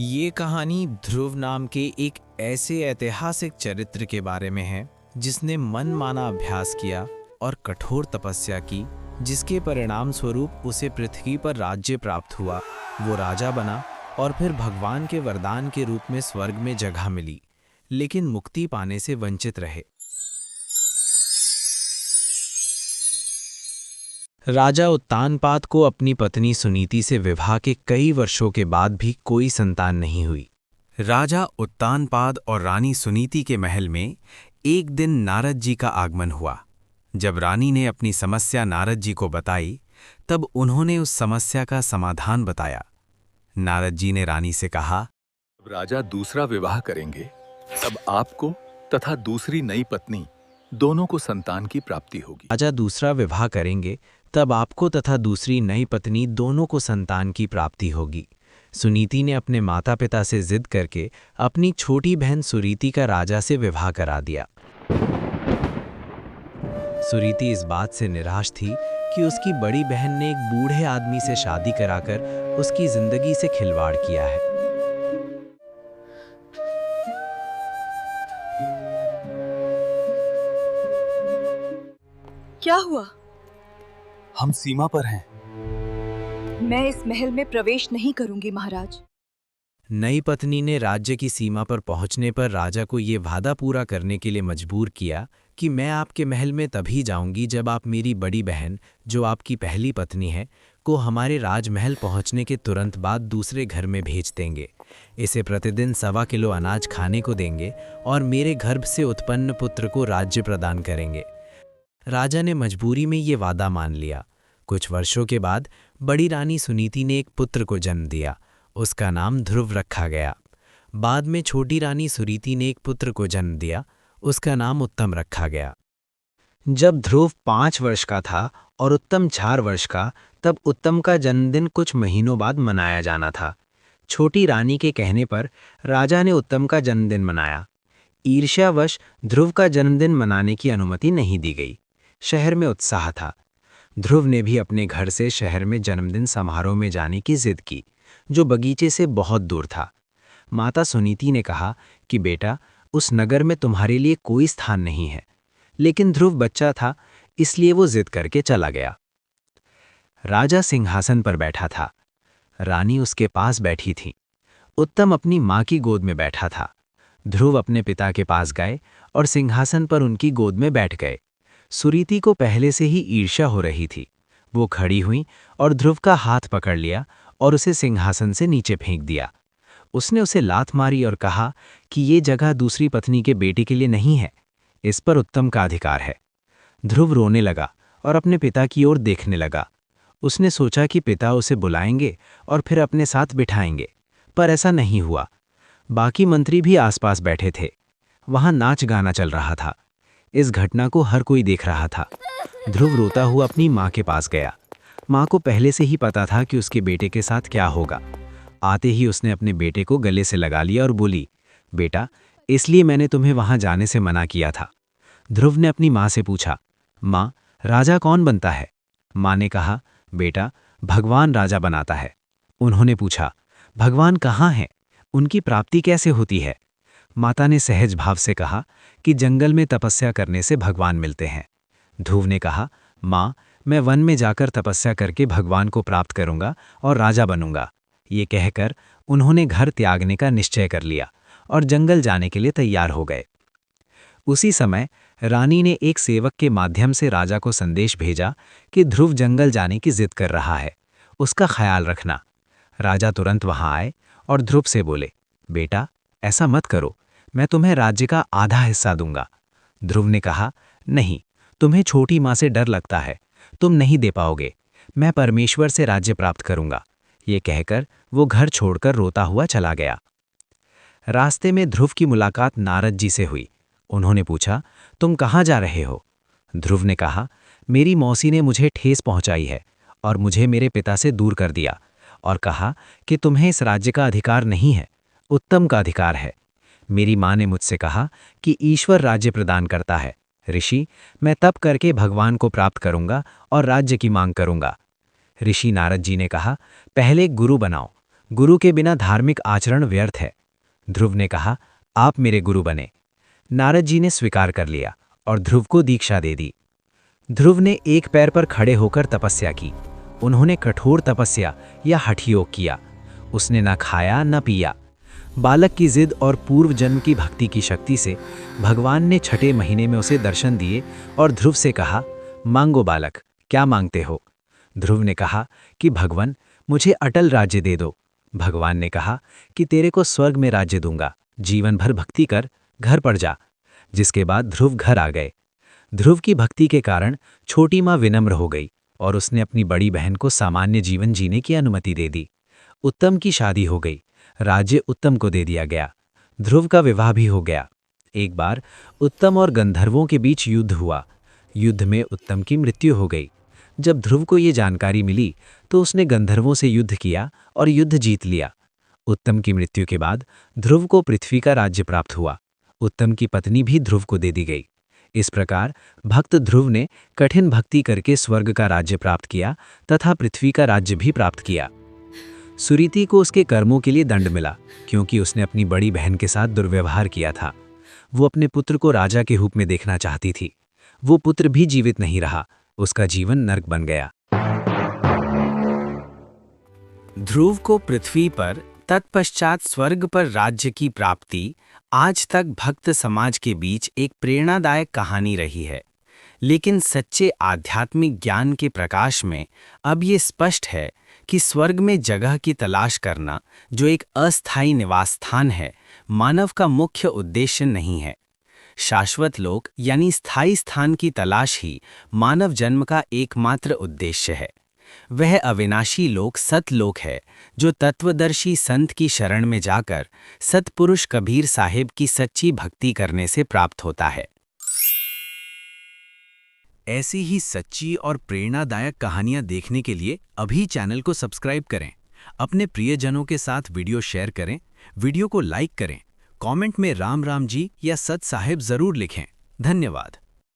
ये कहानी ध्रुव नाम के एक ऐसे ऐतिहासिक चरित्र के बारे में है जिसने मनमाना अभ्यास किया और कठोर तपस्या की, जिसके परिणाम स्वरूप उसे पृथ्वी पर राज्य प्राप्त हुआ। वो राजा बना और फिर भगवान के वरदान के रूप में स्वर्ग में जगह मिली, लेकिन मुक्ति पाने से वंचित रहे। राजा उत्तानपाद को अपनी पत्नी सुनीति से विवाह के कई वर्षों के बाद भी कोई संतान नहीं हुई। राजा उत्तानपाद और रानी सुनीति के महल में एक दिन नारद जी का आगमन हुआ। जब रानी ने अपनी समस्या नारद जी को बताई, तब उन्होंने उस समस्या का समाधान बताया। नारद जी ने रानी से कहा, जब राजा दूसरा विवाह करेंगे, तब आपको तथा दूसरी नई पत्नी दोनों को संतान की प्राप्ति होगी। राजा दूसरा विवाह करेंगे तब आपको तथा दूसरी नई पत्नी दोनों को संतान की प्राप्ति होगी। सुनीति ने अपने माता पिता से जिद करके अपनी छोटी बहन सुरीति का राजा से विवाह करा दिया। सुरीति इस बात से निराश थी कि उसकी बड़ी बहन ने एक बूढ़े आदमी से शादी कराकर उसकी जिंदगी से खिलवाड़ किया है। क्या हुआ? हम सीमा पर हैं। मैं इस महल में प्रवेश नहीं करूंगी महाराज। नई पत्नी ने राज्य की सीमा पर पहुंचने पर राजा को ये वादा पूरा करने के लिए मजबूर किया कि मैं आपके महल में तभी जाऊंगी जब आप मेरी बड़ी बहन, जो आपकी पहली पत्नी है, को हमारे राजमहल पहुंचने के तुरंत बाद दूसरे घर में भेज देंगे। इसे प्रतिदिन 1.25 किलो अनाज खाने को देंगे और मेरे गर्भ से उत्पन्न पुत्र को राज्य प्रदान करेंगे। राजा ने मजबूरी में ये वादा मान लिया। कुछ वर्षों के बाद बड़ी रानी सुनीति ने एक पुत्र को जन्म दिया। उसका नाम ध्रुव रखा गया। बाद में छोटी रानी सुरीति ने एक पुत्र को जन्म दिया। उसका नाम उत्तम रखा गया। जब ध्रुव 5 वर्ष का था और उत्तम 4 वर्ष का, तब उत्तम का जन्मदिन कुछ महीनों बाद मनाया जाना था। छोटी रानी के कहने पर राजा ने उत्तम का जन्मदिन मनाया। ईर्ष्यावश ध्रुव का जन्मदिन मनाने की अनुमति नहीं दी गई। शहर में उत्साह था। ध्रुव ने भी अपने घर से शहर में जन्मदिन समारोह में जाने की जिद की, जो बगीचे से बहुत दूर था। माता सुनीति ने कहा कि बेटा, उस नगर में तुम्हारे लिए कोई स्थान नहीं है। लेकिन ध्रुव बच्चा था, इसलिए वो जिद करके चला गया। राजा सिंहासन पर बैठा था। रानी उसके पास बैठी थी। उत्तम अपनी माँ की गोद में बैठा था। ध्रुव अपने पिता के पास गए और सिंहासन पर उनकी गोद में बैठ गए। सुरीति को पहले से ही ईर्ष्या हो रही थी। वो खड़ी हुई और ध्रुव का हाथ पकड़ लिया और उसे सिंहासन से नीचे फेंक दिया। उसने उसे लात मारी और कहा कि ये जगह दूसरी पत्नी के बेटे के लिए नहीं है, इस पर उत्तम का अधिकार है। ध्रुव रोने लगा और अपने पिता की ओर देखने लगा। उसने सोचा कि पिता उसे बुलाएंगे और फिर अपने साथ बिठाएंगे, पर ऐसा नहीं हुआ। बाकी मंत्री भी आसपास बैठे थे। वहां नाच गाना चल रहा था। इस घटना को हर कोई देख रहा था। ध्रुव रोता हुआ अपनी माँ के पास गया। माँ को पहले से ही पता था कि उसके बेटे के साथ क्या होगा। आते ही उसने अपने बेटे को गले से लगा लिया और बोली, बेटा, इसलिए मैंने तुम्हें वहां जाने से मना किया था। ध्रुव ने अपनी माँ से पूछा, माँ, राजा कौन बनता है? माँ ने कहा, बेटा, भगवान राजा बनाता है। उन्होंने पूछा, भगवान कहाँ हैं? उनकी प्राप्ति कैसे होती है? माता ने सहज भाव से कहा कि जंगल में तपस्या करने से भगवान मिलते हैं। ध्रुव ने कहा, माँ, मैं वन में जाकर तपस्या करके भगवान को प्राप्त करूंगा और राजा बनूंगा। ये कहकर उन्होंने घर त्यागने का निश्चय कर लिया और जंगल जाने के लिए तैयार हो गए। उसी समय रानी ने एक सेवक के माध्यम से राजा को संदेश भेजा कि ध्रुव जंगल जाने की जिद कर रहा है, उसका ख्याल रखना। राजा तुरंत वहां आए और ध्रुव से बोले, बेटा, ऐसा मत करो, मैं तुम्हें राज्य का आधा हिस्सा दूंगा। ध्रुव ने कहा, नहीं, तुम्हें छोटी माँ से डर लगता है, तुम नहीं दे पाओगे। मैं परमेश्वर से राज्य प्राप्त करूंगा। ये कहकर वो घर छोड़कर रोता हुआ चला गया। रास्ते में ध्रुव की मुलाकात नारद जी से हुई। उन्होंने पूछा, तुम कहाँ जा रहे हो? ध्रुव ने कहा, मेरी मौसी ने मुझे ठेस पहुंचाई है और मुझे मेरे पिता से दूर कर दिया और कहा कि तुम्हें इस राज्य का अधिकार नहीं है, उत्तम का अधिकार है। मेरी माँ ने मुझसे कहा कि ईश्वर राज्य प्रदान करता है। ऋषि, मैं तप करके भगवान को प्राप्त करूंगा और राज्य की मांग करूंगा। ऋषि नारद जी ने कहा, पहले गुरु बनाओ, गुरु के बिना धार्मिक आचरण व्यर्थ है। ध्रुव ने कहा, आप मेरे गुरु बने। नारद जी ने स्वीकार कर लिया और ध्रुव को दीक्षा दे दी। ध्रुव ने एक पैर पर खड़े होकर तपस्या की। उन्होंने कठोर तपस्या या हठ योग किया। उसने न खाया न पिया। बालक की जिद और पूर्व जन्म की भक्ति की शक्ति से भगवान ने छठे महीने में उसे दर्शन दिए और ध्रुव से कहा, मांगो बालक, क्या मांगते हो? ध्रुव ने कहा कि भगवान, मुझे अटल राज्य दे दो। भगवान ने कहा कि तेरे को स्वर्ग में राज्य दूंगा, जीवन भर भक्ति कर, घर पर जा। जिसके बाद ध्रुव घर आ गए। ध्रुव की भक्ति के कारण छोटी माँ विनम्र हो गई और उसने अपनी बड़ी बहन को सामान्य जीवन जीने की अनुमति दे दी। उत्तम की शादी हो गई। राज्य उत्तम को दे दिया गया। ध्रुव का विवाह भी हो गया। एक बार उत्तम और गंधर्वों के बीच युद्ध हुआ। युद्ध में उत्तम की मृत्यु हो गई। जब ध्रुव को ये जानकारी मिली तो उसने गंधर्वों से युद्ध किया और युद्ध जीत लिया। उत्तम की मृत्यु के बाद ध्रुव को पृथ्वी का राज्य प्राप्त हुआ। उत्तम की पत्नी भी ध्रुव को दे दी गई। इस प्रकार भक्त ध्रुव ने कठिन भक्ति करके स्वर्ग का राज्य प्राप्त किया तथा पृथ्वी का राज्य भी प्राप्त किया। सुरीति को उसके कर्मों के लिए दंड मिला, क्योंकि उसने अपनी बड़ी बहन के साथ दुर्व्यवहार किया था। वो अपने पुत्र को राजा के रूप में देखना चाहती थी। वो पुत्र भी जीवित नहीं रहा। उसका जीवन नर्क बन गया। ध्रुव को पृथ्वी पर तत्पश्चात स्वर्ग पर राज्य की प्राप्ति आज तक भक्त समाज के बीच एक प्रेरणादायक कहानी रही है। लेकिन सच्चे आध्यात्मिक ज्ञान के प्रकाश में अब ये स्पष्ट है कि स्वर्ग में जगह की तलाश करना, जो एक अस्थायी निवास स्थान है, मानव का मुख्य उद्देश्य नहीं है। शाश्वत लोक यानी स्थायी स्थान की तलाश ही मानव जन्म का एकमात्र उद्देश्य है। वह अविनाशी लोक सतलोक है, जो तत्वदर्शी संत की शरण में जाकर सतपुरुष कबीर साहिब की सच्ची भक्ति करने से प्राप्त होता है। ऐसी ही सच्ची और प्रेरणादायक कहानियां देखने के लिए अभी चैनल को सब्सक्राइब करें। अपने प्रियजनों के साथ वीडियो शेयर करें, वीडियो को लाइक करें, कमेंट में राम राम जी या सत साहिब जरूर लिखें। धन्यवाद।